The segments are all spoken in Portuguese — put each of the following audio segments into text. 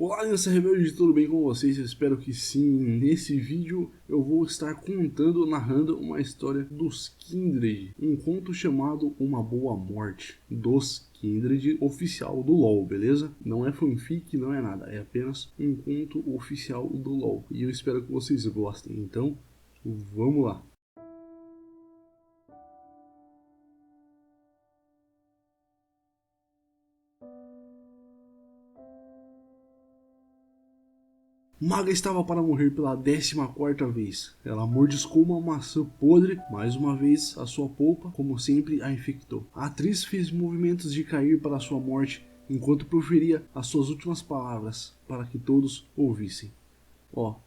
Olá, Aliança Rebelde, tudo bem com vocês? Eu espero que sim. Nesse vídeo eu vou estar narrando uma história dos Kindred, um conto chamado Uma Boa Morte, dos Kindred oficial do LoL, beleza? Não é fanfic, não é nada, é apenas um conto oficial do LoL. E eu espero que vocês gostem, então vamos lá. Maga estava para morrer pela 14ª vez. Ela mordiscou uma maçã podre, mais uma vez a sua polpa, como sempre, a infectou. A atriz fez movimentos de cair para sua morte, enquanto proferia as suas últimas palavras, para que todos ouvissem.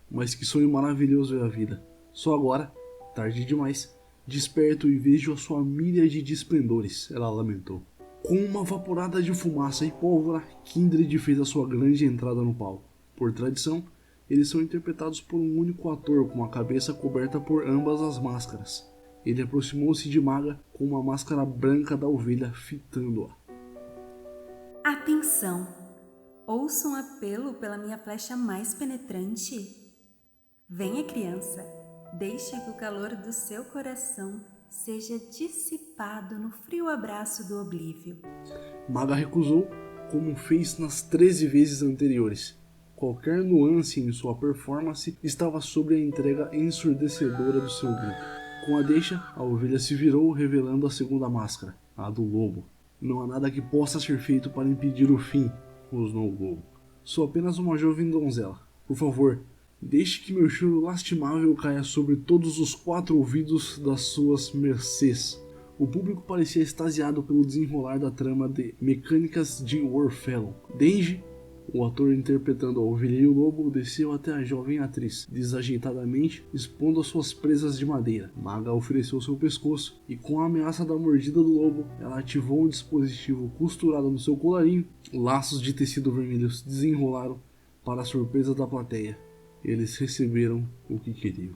Mas que sonho maravilhoso é a vida. Só agora, tarde demais, desperto e vejo a sua míriade de esplendores, ela lamentou. Com uma vaporada de fumaça e pólvora, Kindred fez a sua grande entrada no palco. Por tradição, eles são interpretados por um único ator com a cabeça coberta por ambas as máscaras. Ele aproximou-se de Maga com uma máscara branca da ovelha fitando-a. Atenção! Ouça um apelo pela minha flecha mais penetrante. Venha, criança, deixe que o calor do seu coração seja dissipado no frio abraço do oblívio. Maga recusou, como fez nas 13 vezes anteriores. Qualquer nuance em sua performance estava sobre a entrega ensurdecedora do seu grito. Com a deixa, a ovelha se virou, revelando a segunda máscara, a do lobo. Não há nada que possa ser feito para impedir o fim, rosnou o lobo. Sou apenas uma jovem donzela. Por favor, deixe que meu choro lastimável caia sobre todos os 4 ouvidos das suas mercês. O público parecia extasiado pelo desenrolar da trama de Mecânicas de Warfellow. Denji, o ator interpretando a ovelha e o lobo, desceu até a jovem atriz, desajeitadamente expondo as suas presas de madeira. Maga ofereceu seu pescoço e, com a ameaça da mordida do lobo, ela ativou um dispositivo costurado no seu colarinho. Laços de tecido vermelho se desenrolaram para a surpresa da plateia. Eles receberam o que queriam.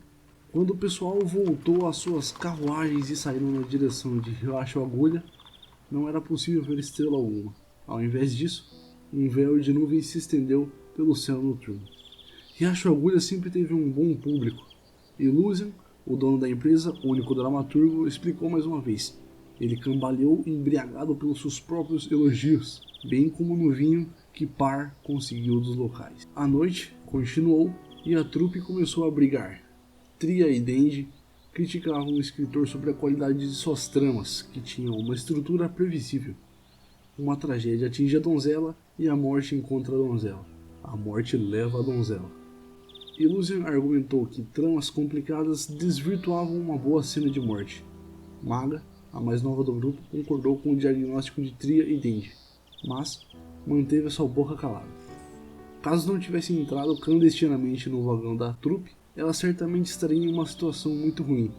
Quando o pessoal voltou às suas carruagens e saíram na direção de Riacho Agulha, não era possível ver estrela alguma. Ao invés disso, um véu de nuvens se estendeu pelo céu noturno. Riacho Agulha sempre teve um bom público. Illusion, o dono da empresa, único dramaturgo, explicou mais uma vez. Ele cambaleou embriagado pelos seus próprios elogios, bem como no vinho que Par conseguiu dos locais. A noite continuou e a trupe começou a brigar. Tria e Denji criticavam o escritor sobre a qualidade de suas tramas, que tinham uma estrutura previsível. Uma tragédia atinge a donzela e a morte encontra a donzela. A morte leva a donzela. Illusion argumentou que tramas complicadas desvirtuavam uma boa cena de morte. Maga, a mais nova do grupo, concordou com o diagnóstico de Tria e Denji, mas manteve a sua boca calada. Caso não tivesse entrado clandestinamente no vagão da trupe, ela certamente estaria em uma situação muito ruim.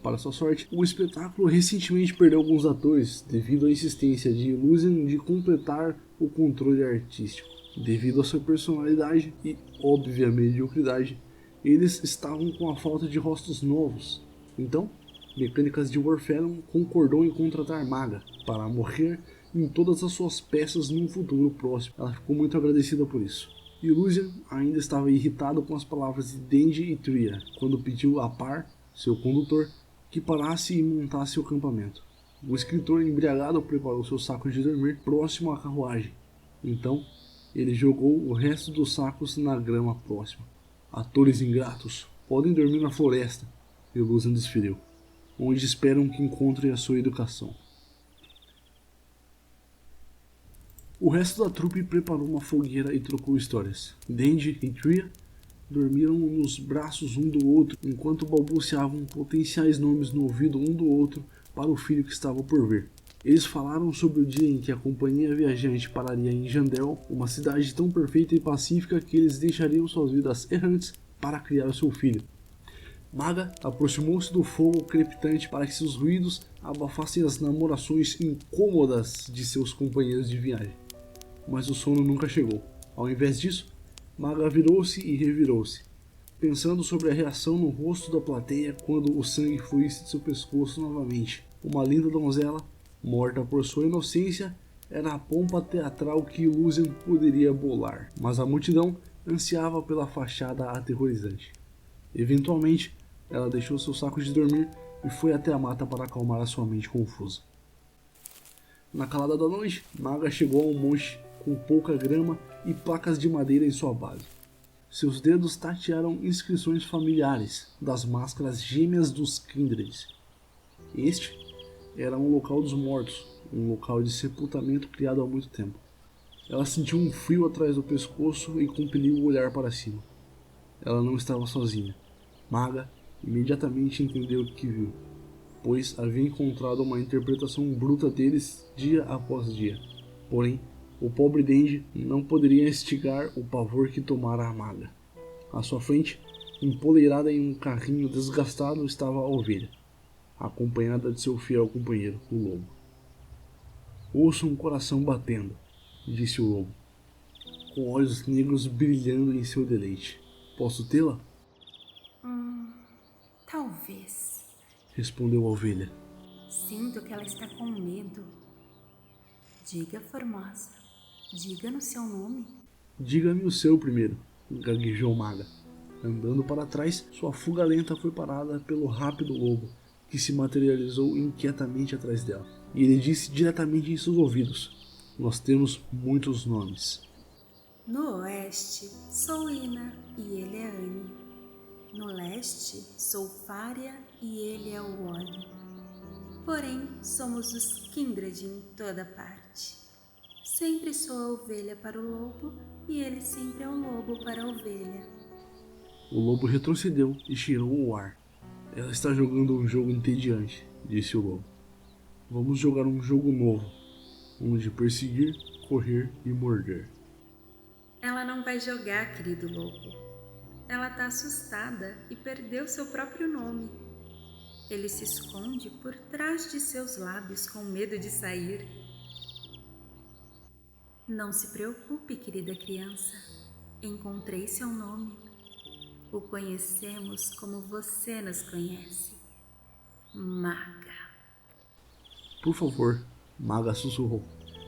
Para sua sorte, o espetáculo recentemente perdeu alguns atores devido à insistência de Illusion de completar o controle artístico. Devido à sua personalidade e óbvia mediocridade, eles estavam com a falta de rostos novos. Então, Mecânicas de Warfellow concordou em contratar Maga para morrer em todas as suas peças num futuro próximo. Ela ficou muito agradecida por isso. Illusion ainda estava irritado com as palavras de Denji e Tria quando pediu a Par, seu condutor, que parasse e montasse o acampamento. O escritor embriagado preparou seu saco de dormir próximo à carruagem. Então, ele jogou o resto dos sacos na grama próxima. Atores ingratos, podem dormir na floresta, Illusion desferiu, onde esperam que encontrem a sua educação. O resto da trupe preparou uma fogueira e trocou histórias. Denji e Tria dormiram nos braços um do outro, enquanto balbuciavam potenciais nomes no ouvido um do outro para o filho que estava por vir. Eles falaram sobre o dia em que a companhia viajante pararia em Jandel, uma cidade tão perfeita e pacífica que eles deixariam suas vidas errantes para criar o seu filho. Maga aproximou-se do fogo crepitante para que seus ruídos abafassem as namorações incômodas de seus companheiros de viagem. Mas o sono nunca chegou. Ao invés disso, Maga virou-se e revirou-se, pensando sobre a reação no rosto da plateia quando o sangue fluísse de seu pescoço novamente. Uma linda donzela, morta por sua inocência, era a pompa teatral que Illusion poderia bolar, mas a multidão ansiava pela fachada aterrorizante. Eventualmente, ela deixou seu saco de dormir e foi até a mata para acalmar a sua mente confusa. Na calada da noite, Maga chegou a um monte com pouca grama e placas de madeira em sua base. Seus dedos tatearam inscrições familiares das máscaras gêmeas dos Kindreds. Este era um local dos mortos, um local de sepultamento criado há muito tempo. Ela sentiu um frio atrás do pescoço e compeliu o olhar para cima. Ela não estava sozinha. Maga imediatamente entendeu o que viu, pois havia encontrado uma interpretação bruta deles dia após dia. Porém, o pobre Denji não poderia instigar o pavor que tomara a Maga. À sua frente, empoleirada em um carrinho desgastado, estava a ovelha, acompanhada de seu fiel companheiro, o lobo. Ouço um coração batendo, disse o lobo, com olhos negros brilhando em seu deleite. Posso tê-la? Talvez. Respondeu a ovelha. Sinto que ela está com medo. Diga, Formosa. Diga-nos seu nome. Diga-me o seu primeiro, gaguejou Maga. Andando para trás, sua fuga lenta foi parada pelo rápido lobo, que se materializou inquietamente atrás dela. E ele disse diretamente em seus ouvidos: nós temos muitos nomes. No oeste, sou Ina e ele é Anne. No leste, sou Faria e ele é o Wally. Porém, somos os Kindred em toda parte. Sempre sou a ovelha para o lobo e ele sempre é o lobo para a ovelha. O lobo retrocedeu e cheirou o ar. Ela está jogando um jogo entediante, disse o lobo. Vamos jogar um jogo novo, um de perseguir, correr e morder. Ela não vai jogar, querido lobo. Ela tá assustada e perdeu seu próprio nome. Ele se esconde por trás de seus lábios com medo de sair. Não se preocupe, querida criança. Encontrei seu nome. O conhecemos como você nos conhece. Maga. Por favor, Maga sussurrou.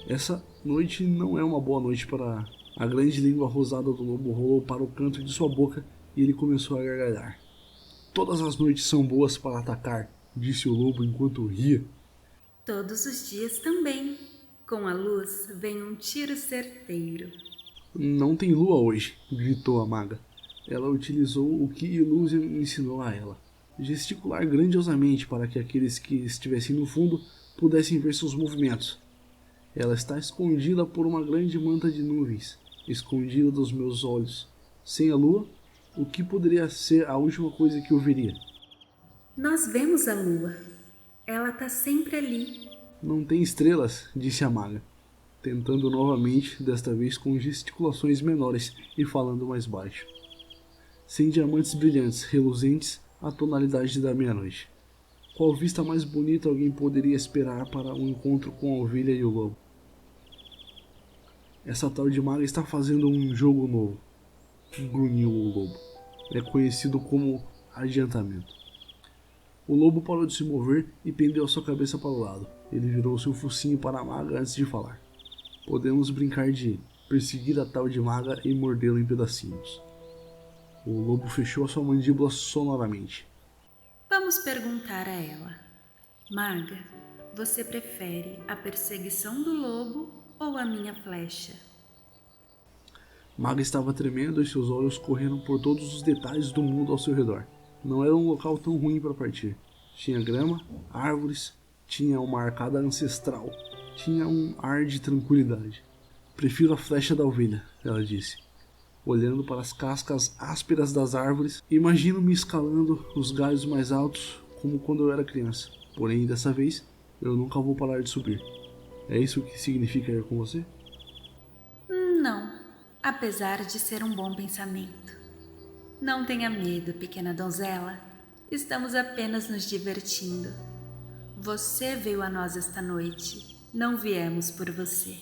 Essa noite não é uma boa noite para... A grande língua rosada do lobo rolou para o canto de sua boca e ele começou a gargalhar. Todas as noites são boas para atacar, disse o lobo enquanto ria. Todos os dias também. Com a luz vem um tiro certeiro. Não tem lua hoje, gritou a Maga. Ela utilizou o que Illusion ensinou a ela. Gesticular grandiosamente para que aqueles que estivessem no fundo pudessem ver seus movimentos. Ela está escondida por uma grande manta de nuvens, escondida dos meus olhos. Sem a lua, o que poderia ser a última coisa que eu veria? Nós vemos a lua. Ela está sempre ali. Não tem estrelas, disse a Maga, tentando novamente, desta vez com gesticulações menores e falando mais baixo. Sem diamantes brilhantes, reluzentes, a tonalidade da meia-noite. Qual vista mais bonita alguém poderia esperar para um encontro com a ovelha e o lobo? Essa tal de Maga está fazendo um jogo novo, grunhiu o lobo. É conhecido como adiantamento. O lobo parou de se mover e pendeu sua cabeça para o lado. Ele virou seu focinho para a Maga antes de falar. Podemos brincar de perseguir a tal de Maga e mordê-la em pedacinhos. O lobo fechou a sua mandíbula sonoramente. Vamos perguntar a ela. Maga, você prefere a perseguição do lobo ou a minha flecha? Maga estava tremendo e seus olhos correram por todos os detalhes do mundo ao seu redor. Não era um local tão ruim para partir. Tinha grama, árvores, tinha uma arcada ancestral, tinha um ar de tranquilidade. Prefiro a flecha da ovelha, ela disse. Olhando para as cascas ásperas das árvores, imagino-me escalando os galhos mais altos como quando eu era criança. Porém, dessa vez, eu nunca vou parar de subir. É isso que significa ir com você? Não, apesar de ser um bom pensamento. Não tenha medo, pequena donzela. Estamos apenas nos divertindo. Você veio a nós esta noite. Não viemos por você.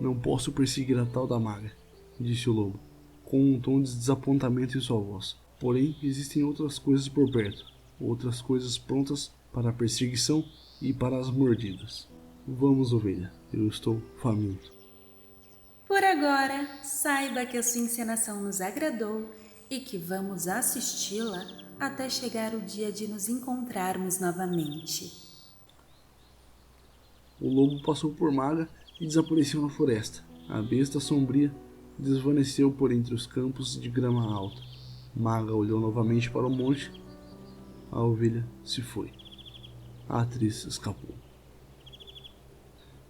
Não posso perseguir a tal da Maga, disse o lobo, com um tom de desapontamento em sua voz. Porém, existem outras coisas por perto, outras coisas prontas para a perseguição e para as mordidas. Vamos, ovelha, eu estou faminto. Por agora, saiba que a sua encenação nos agradou e que vamos assisti-la até chegar o dia de nos encontrarmos novamente. O lobo passou por Maga e desapareceu na floresta. A besta sombria desvaneceu por entre os campos de grama alta. Maga olhou novamente para o monte. A ovelha se foi. A atriz escapou.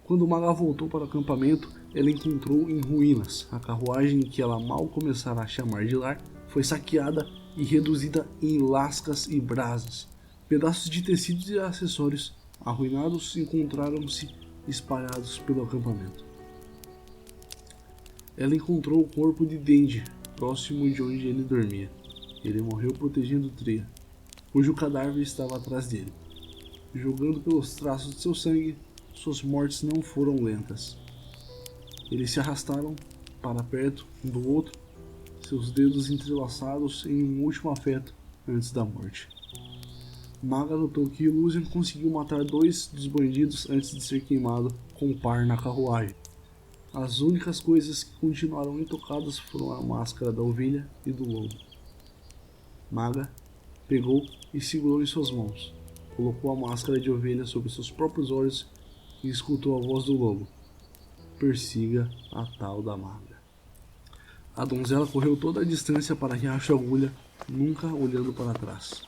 Quando Maga voltou para o acampamento, ela encontrou em ruínas. A carruagem que ela mal começara a chamar de lar foi saqueada e reduzida em lascas e brasas. Pedaços de tecidos e acessórios arruinados encontraram-se espalhados pelo acampamento. Ela encontrou o corpo de Dendi, próximo de onde ele dormia. Ele morreu protegendo Tria, cujo cadáver estava atrás dele. Jogando pelos traços de seu sangue, suas mortes não foram lentas. Eles se arrastaram para perto um do outro, seus dedos entrelaçados em um último afeto antes da morte. Maga notou que Illusion conseguiu matar 2 dos bandidos antes de ser queimado com o par na carruagem. As únicas coisas que continuaram intocadas foram a máscara da ovelha e do lobo. Maga pegou e segurou em suas mãos. Colocou a máscara de ovelha sobre seus próprios olhos e escutou a voz do lobo. Persiga a tal da Maga. A donzela correu toda a distância para Riacho Agulha, nunca olhando para trás.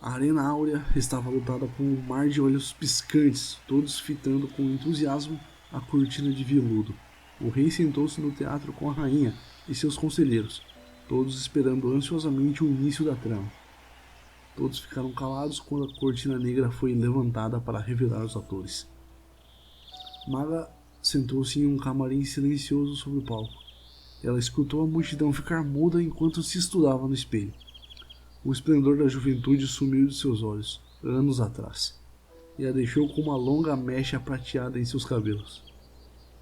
A arena áurea estava lotada por um mar de olhos piscantes, todos fitando com entusiasmo a cortina de veludo. O rei sentou-se no teatro com a rainha e seus conselheiros, todos esperando ansiosamente o início da trama. Todos ficaram calados quando a cortina negra foi levantada para revelar os atores. Maga sentou-se em um camarim silencioso sobre o palco. Ela escutou a multidão ficar muda enquanto se estudava no espelho. O esplendor da juventude sumiu de seus olhos, anos atrás, e a deixou com uma longa mecha prateada em seus cabelos.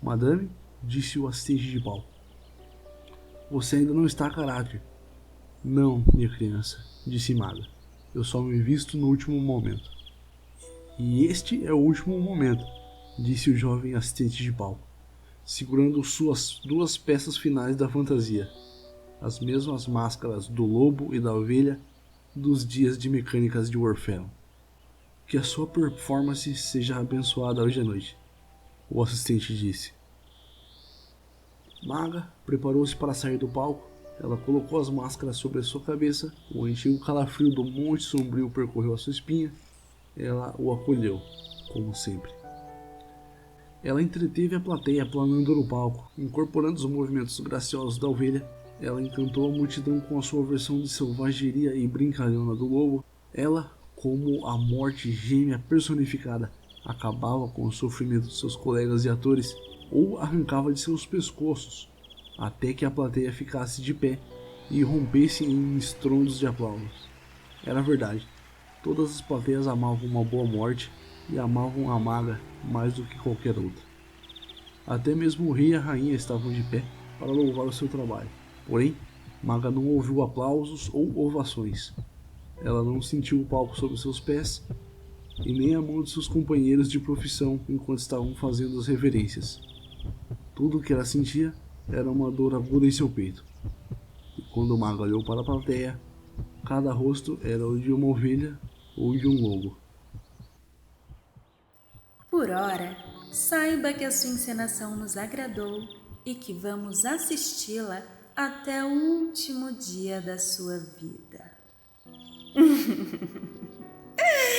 Madame, disse o assistente de palco. Você ainda não está a caráter. Não, minha criança, disse Maga. Eu só me visto no último momento. E este é o último momento, disse o jovem assistente de palco, segurando suas 2 peças finais da fantasia, as mesmas máscaras do lobo e da ovelha dos dias de mecânicas de Orfeu. Que a sua performance seja abençoada hoje à noite, o assistente disse. Maga preparou-se para sair do palco. Ela colocou as máscaras sobre a sua cabeça. O antigo calafrio do Monte Sombrio percorreu a sua espinha. Ela o acolheu, como sempre. Ela entreteve a plateia planando no palco, incorporando os movimentos graciosos da ovelha. Ela encantou a multidão com a sua versão de selvageria e brincalhona do lobo. Ela, como a morte gêmea personificada, acabava com o sofrimento de seus colegas e atores ou arrancava de seus pescoços, até que a plateia ficasse de pé e rompesse em estrondos de aplausos. Era verdade, todas as plateias amavam uma boa morte e amavam a Maga mais do que qualquer outra. Até mesmo o rei e a rainha estavam de pé para louvar o seu trabalho. Porém, Maga não ouviu aplausos ou ovações. Ela não sentiu o palco sob seus pés e nem a mão de seus companheiros de profissão enquanto estavam fazendo as reverências. Tudo o que ela sentia era uma dor aguda em seu peito. E quando Maga olhou para a plateia, cada rosto era o de uma ovelha ou de um lobo. Por ora, saiba que a sua encenação nos agradou e que vamos assisti-la até o último dia da sua vida. Ai.